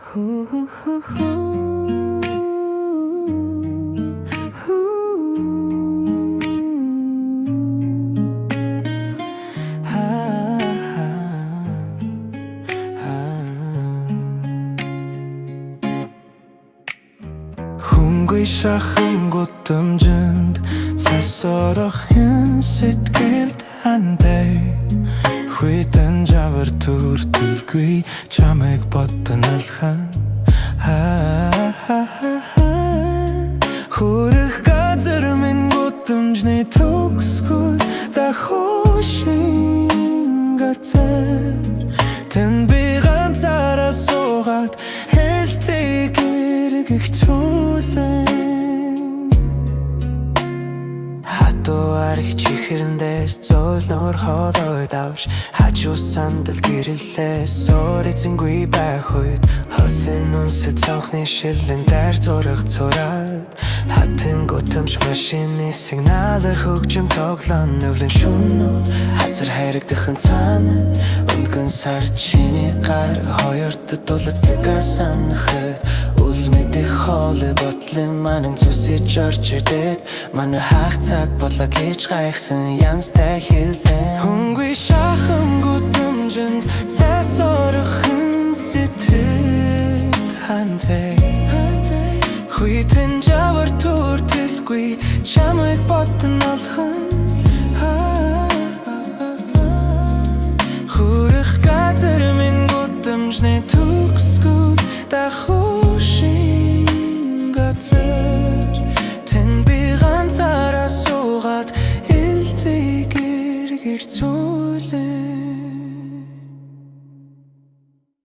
Хүнгүй шахан гудамжинд цасорохын сэтгэлд хантай Хүйдэн жавар төрдөлгүй чамайг бодон алхан Хүрэх газар минь гудамжны төгсгөл дахушин газар Тэн би ганцаараа суугаад хэлтийг эргэгчүүлэн Хатуарих чихэрэндээс зөөл нөр хоолой давш Хажуу сандал гэрэлээс суур эзэнгүй байх үед Хосын үнсэд цонхны шилэн дээр зураг цураад Хатын гутамж машины сигналар хөгжим тоглоом Нүвлэн шүнүүд хазар хайрагдахын цаана Өнгөн сар чиний гар хоёртод дулацдаг санахад Үл мэдэх хоолой бодлын манан зүсэж орж ирдээд Манай хаах цаг бодлоо гэж гайхсан янзтай хэлэн Хүнгүй шахан гудамжинд цас орохын сэтгэлд хантай Хүйдэн жавар төрдөлгүй чамайг бодон алхан Хүрэх газар минь гудамжны